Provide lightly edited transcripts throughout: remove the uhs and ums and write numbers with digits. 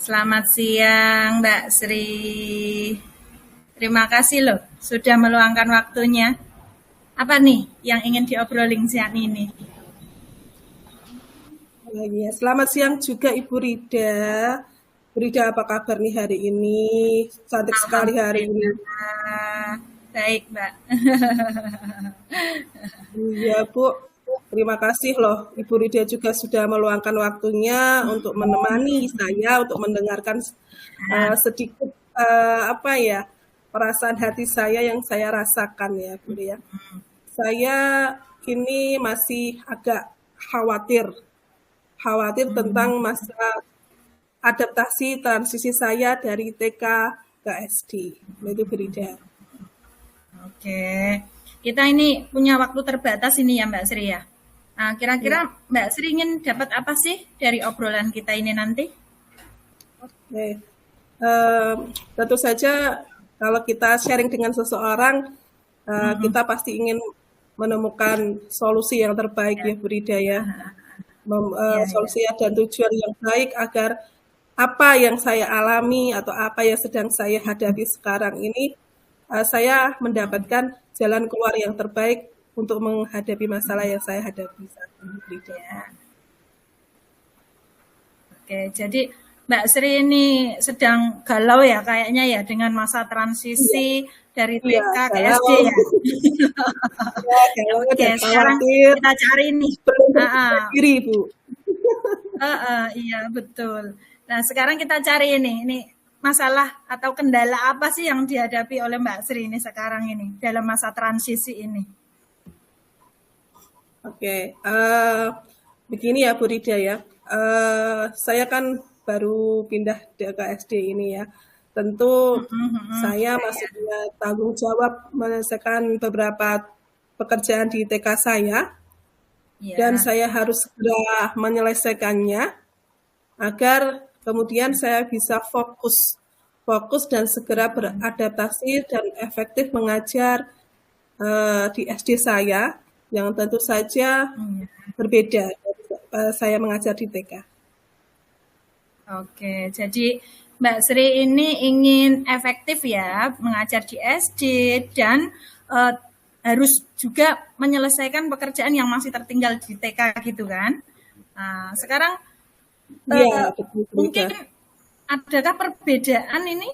Selamat siang, Mbak Sri. Terima kasih loh sudah meluangkan waktunya. Apa nih yang ingin diobrolin siang ini? Ya, selamat siang juga Ibu Rida. Bu Rida, apa kabar nih hari ini? Cantik sekali hari ini. Alhamdulillah. Baik, Mbak. Iya, Bu. Terima kasih loh. Ibu Rida juga sudah meluangkan waktunya untuk menemani saya, untuk mendengarkan sedikit apa ya, perasaan hati saya yang saya rasakan ya, Bu ya. Saya ini masih agak khawatir tentang masa adaptasi transisi saya dari TK ke SD. Itu Berida. Oke. Kita ini punya waktu terbatas ini ya, Mbak Sri ya. Nah, Ya, kira-kira Mbak Sri ingin dapat apa sih dari obrolan kita ini nanti? oke. Em, Tentu saja kalau kita sharing dengan seseorang, kita pasti ingin menemukan solusi yang terbaik ya Berida ya. Ya, ya. Solusi dan tujuan yang baik agar apa yang saya alami atau apa yang sedang saya hadapi sekarang ini, saya mendapatkan jalan keluar yang terbaik untuk menghadapi masalah yang saya hadapi saat ini, Frida. Ya. Oke, jadi Mbak Sri ini sedang galau ya kayaknya ya dengan masa Iya, transisi dari iya, TK ke SD galau, ya. ya, galau Oke, dan sekarang khawatir, kita cari nih. belum Ah, berserah ah. diri, Bu. Iya betul. Nah sekarang kita cari ini masalah atau kendala apa sih yang dihadapi oleh Mbak Sri ini sekarang ini dalam masa transisi ini? Oke, begini ya Bu Rida ya. Saya kan baru pindah ke SD ini ya. Tentu saya masih punya tanggung jawab menyelesaikan beberapa pekerjaan di TK saya dan Ya, saya harus segera menyelesaikannya agar kemudian saya bisa fokus dan segera beradaptasi dan efektif mengajar di SD saya yang tentu saja berbeda dari saya mengajar di TK. oke. Jadi Mbak Sri ini ingin efektif ya mengajar di SD dan eh, harus juga menyelesaikan pekerjaan yang masih tertinggal di TK gitu kan? Nah, sekarang Iya, eh, betul mungkin Frida. adakah perbedaan ini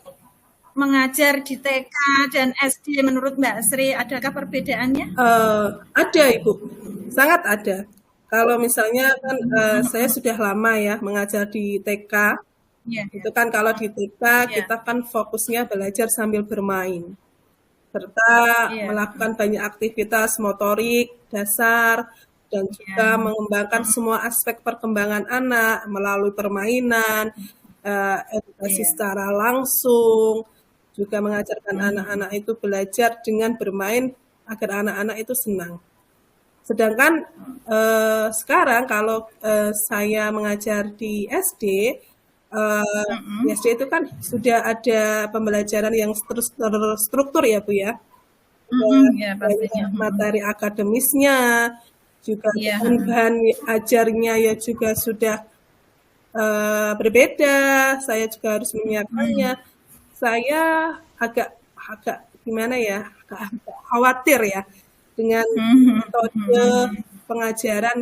mengajar di TK dan SD menurut Mbak Sri? Adakah perbedaannya? Ada Ibu, sangat ada. Kalau misalnya kan saya sudah lama ya mengajar di TK, Iya, itu ya. kan kalau di TK Iya, kita kan fokusnya belajar sambil bermain, serta iya, melakukan banyak aktivitas motorik dasar dan juga iya. mengembangkan semua aspek perkembangan anak melalui permainan, edukasi Iya. secara langsung, juga mengajarkan anak-anak itu belajar dengan bermain agar anak-anak itu senang. Sedangkan sekarang kalau saya mengajar di SD, di SD itu kan sudah ada pembelajaran yang terstruktur ya Bu ya. Iya pastinya. Banyak materi akademisnya, juga Iya, bahan-bahan ajarnya ya juga sudah berbeda. Saya juga harus menyiapkannya. Saya agak agak gimana ya, agak khawatir ya dengan metode pengajaran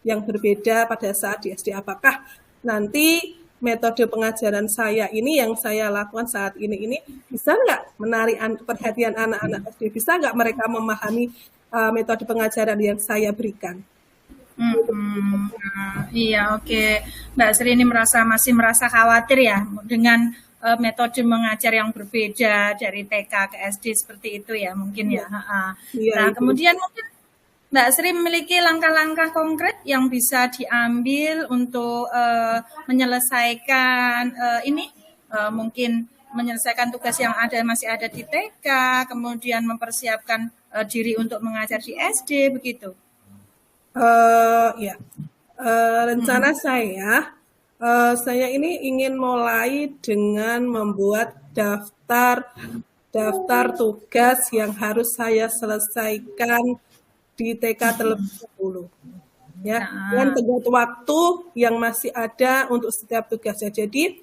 yang berbeda pada saat di SD. Apakah nanti metode pengajaran saya ini yang saya lakukan saat ini bisa nggak menarik perhatian anak-anak SD? Bisa nggak mereka memahami metode pengajaran yang saya berikan? iya oke. Mbak Sri ini masih merasa khawatir ya dengan metode mengajar yang berbeda dari TK ke SD seperti itu ya mungkin Iya, ya. Ha-ha. iya Nah Ibu. kemudian mungkin Mbak Sri memiliki langkah-langkah konkret yang bisa diambil untuk menyelesaikan ini mungkin menyelesaikan tugas yang masih ada di TK, kemudian mempersiapkan diri untuk mengajar di SD begitu. Ya, rencana saya ini ingin mulai dengan membuat daftar daftar tugas yang harus saya selesaikan di TK terlebih dahulu. Ya, dengan Nah, tenggat waktu yang masih ada untuk setiap tugasnya. Jadi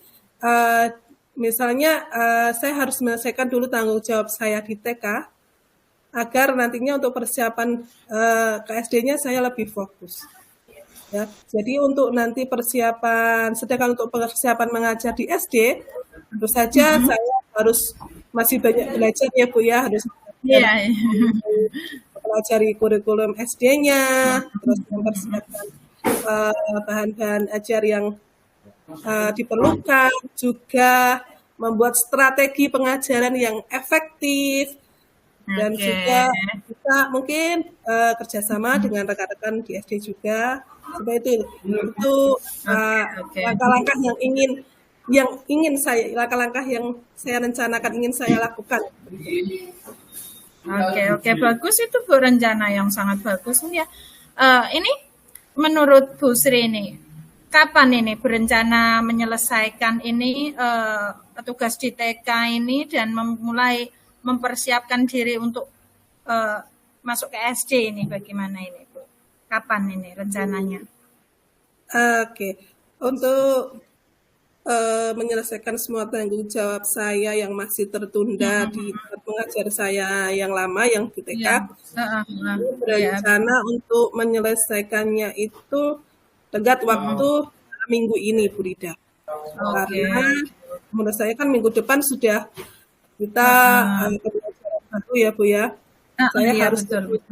misalnya saya harus menyelesaikan dulu tanggung jawab saya di TK agar nantinya untuk persiapan ke SD-nya saya lebih fokus. Ya, jadi untuk nanti sedangkan untuk persiapan mengajar di SD, tentu saja saya harus masih banyak belajar ya Bu ya, harus Iya. mempelajari kurikulum SD-nya, terus mempersiapkan bahan-bahan ajar yang diperlukan, juga membuat strategi pengajaran yang efektif, dan juga kita mungkin kerjasama dengan rekan-rekan di SD juga. Seperti itu langkah-langkah langkah-langkah yang saya rencanakan ingin saya lakukan. Oke, bagus itu Bu, rencana yang sangat bagus ya. Ini menurut Bu Sri ini, kapan ini berencana menyelesaikan ini tugas di TK ini dan mulai mempersiapkan diri untuk masuk ke SD ini, bagaimana ini Bu? Kapan ini rencananya? Oke, untuk menyelesaikan semua tanggung jawab saya yang masih tertunda di tempat mengajar saya yang lama, yang di TK, berencana untuk menyelesaikannya itu tenggat waktu minggu ini, Bu Rida. Karena menurut saya kan minggu depan sudah kita pembelajaran baru ya Bu ya. Saya harus betul.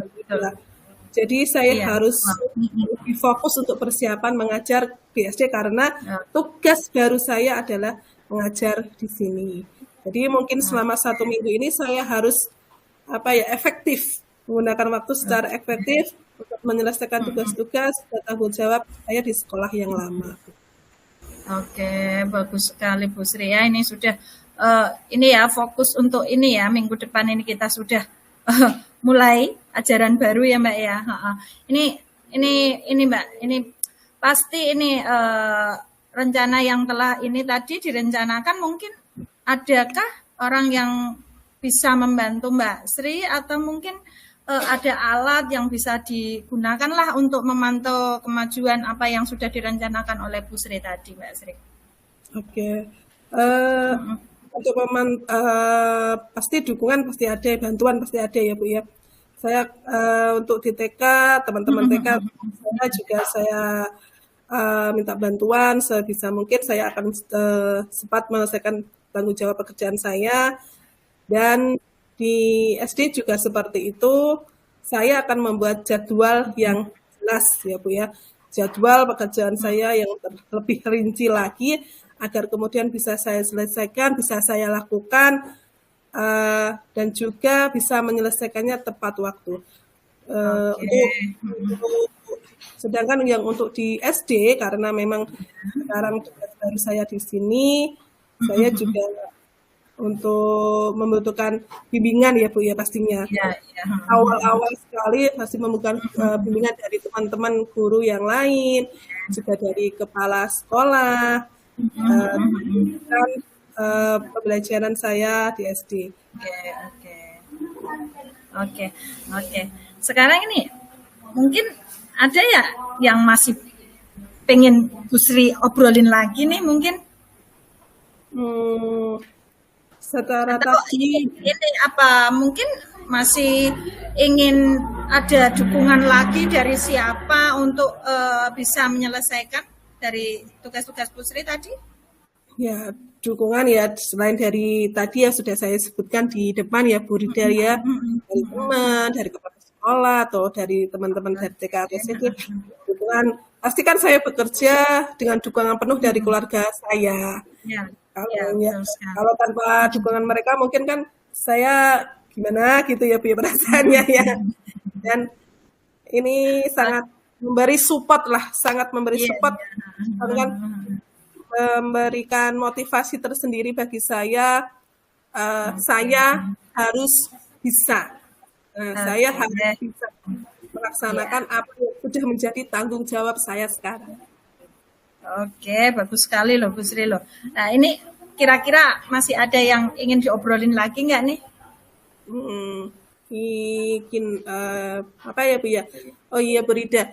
Jadi saya harus lebih fokus untuk persiapan mengajar di SD karena tugas baru saya adalah mengajar di sini. Jadi mungkin selama 1 minggu ini saya harus efektif, menggunakan waktu secara efektif untuk menyelesaikan tugas-tugas dan tanggung jawab saya di sekolah yang lama. Oke, bagus sekali Bu Sri ya. Ini sudah ini ya fokus untuk ini ya, minggu depan ini kita sudah mulai ajaran baru ya Mbak ya. Ini Mbak, ini pasti ini rencana yang telah ini tadi direncanakan, mungkin adakah orang yang bisa membantu Mbak Sri atau mungkin ada alat yang bisa digunakan lah untuk memantau kemajuan apa yang sudah direncanakan oleh Bu Sri tadi, Mbak Sri. Oke. Untuk pasti dukungan pasti ada, bantuan pasti ada ya Bu ya. Saya untuk di TK, teman-teman TK saya juga saya minta bantuan sebisa mungkin. Saya akan cepat menyelesaikan tanggung jawab pekerjaan saya, dan di SD juga seperti itu. Saya akan membuat jadwal yang jelas ya Bu ya, jadwal pekerjaan saya yang lebih rinci lagi agar kemudian bisa saya selesaikan, bisa saya lakukan, dan juga bisa menyelesaikannya tepat waktu. Sedangkan yang untuk di SD, karena memang sekarang tugas baru saya di sini, saya juga untuk membutuhkan bimbingan ya Bu ya pastinya. Awal-awal sekali pasti membutuhkan bimbingan dari teman-teman guru yang lain, juga dari kepala sekolah, dan pembelajaran saya di SD. Oke. Sekarang ini mungkin ada ya yang masih pengen Bu Sri obrolin lagi nih mungkin? Secara tadi ini apa mungkin masih ingin ada dukungan lagi dari siapa untuk bisa menyelesaikan dari tugas-tugas Bu Sri tadi? Ya, dukungan ya selain dari tadi yang sudah saya sebutkan di depan ya Bu Rida ya, dari teman, dari kepala sekolah atau dari teman-teman dari TK atau SD, dukungan pasti kan saya bekerja dengan dukungan penuh dari keluarga saya. Kalau tanpa dukungan mereka mungkin kan saya gimana gitu ya Bu perasaannya ya. Dan ini sangat memberi support lah, sangat memberi support, kan memberikan motivasi tersendiri bagi saya. Saya harus bisa, saya harus bisa melaksanakan apa yang sudah menjadi tanggung jawab saya sekarang. Oke, bagus sekali loh Bu Sri loh. Nah ini kira-kira masih ada yang ingin diobrolin lagi nggak nih? Apa ya Bu ya? Oh iya Bu Rida,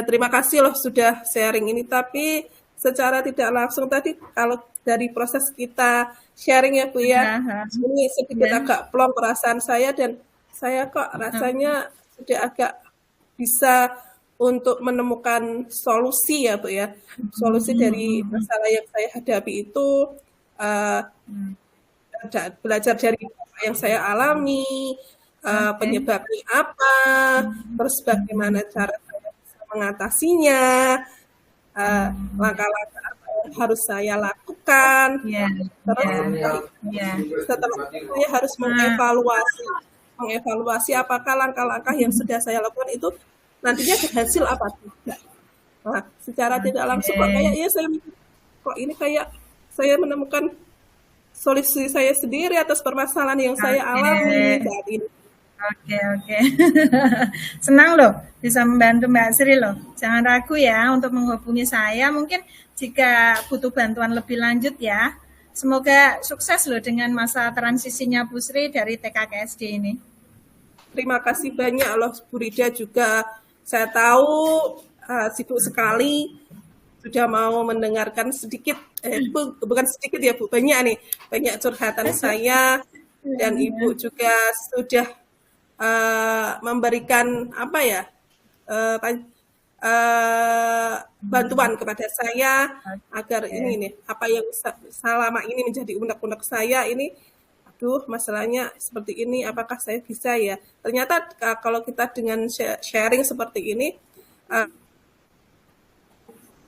terima kasih loh sudah sharing ini. Tapi secara tidak langsung tadi kalau dari proses kita sharing ya Bu ya. Ini sedikit agak plong perasaan saya, dan saya kok rasanya sudah agak bisa untuk menemukan solusi ya Bu ya. Solusi dari masalah yang saya hadapi itu belajar dari apa yang saya alami, penyebabnya apa, terus bagaimana cara saya bisa mengatasinya, langkah-langkah apa yang harus saya lakukan. Terus setelah itu saya harus mengevaluasi apakah langkah-langkah yang sudah saya lakukan itu nantinya berhasil apa tidak. Nah, secara tidak langsung kok ini kayak saya menemukan solusi saya sendiri atas permasalahan yang saya alami saat ini. Oke. Senang loh bisa membantu Mbak Sri loh. Jangan ragu ya untuk menghubungi saya. Mungkin jika butuh bantuan lebih lanjut ya. Semoga sukses loh dengan masa transisinya Bu Sri dari TK ke SD ini. Terima kasih banyak loh Bu Rida juga. Saya tahu sibuk sekali, sudah mau mendengarkan sedikit, bukan sedikit ya Bu, banyak curhatan saya, dan Ibu juga sudah memberikan bantuan kepada saya agar ini nih apa yang selama ini menjadi unek-unek saya ini, masalahnya seperti ini, apakah saya bisa ya? Ternyata kalau kita dengan sharing seperti ini,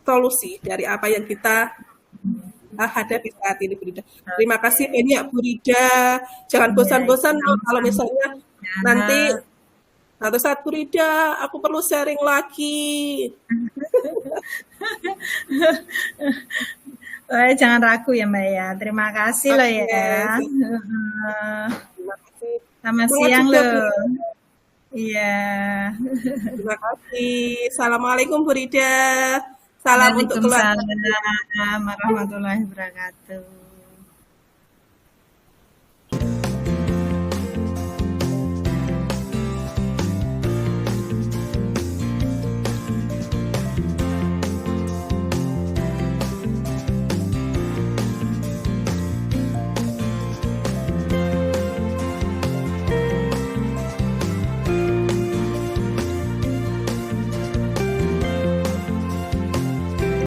solusi dari apa yang kita hadapi saat ini, Bu Rida. Terima kasih banyak Bu Rida. Jangan bosan-bosan kalau misalnya nanti satu saat Bu Rida, aku perlu sharing lagi. Jangan ragu ya Mbak ya. Terima kasih loh ya. Terima kasih. Selamat siang loh. Iya. Terima kasih. Assalamualaikum Bu Rida. Salam untuk keluarga. Waalaikumsalam warahmatullahi wabarakatuh.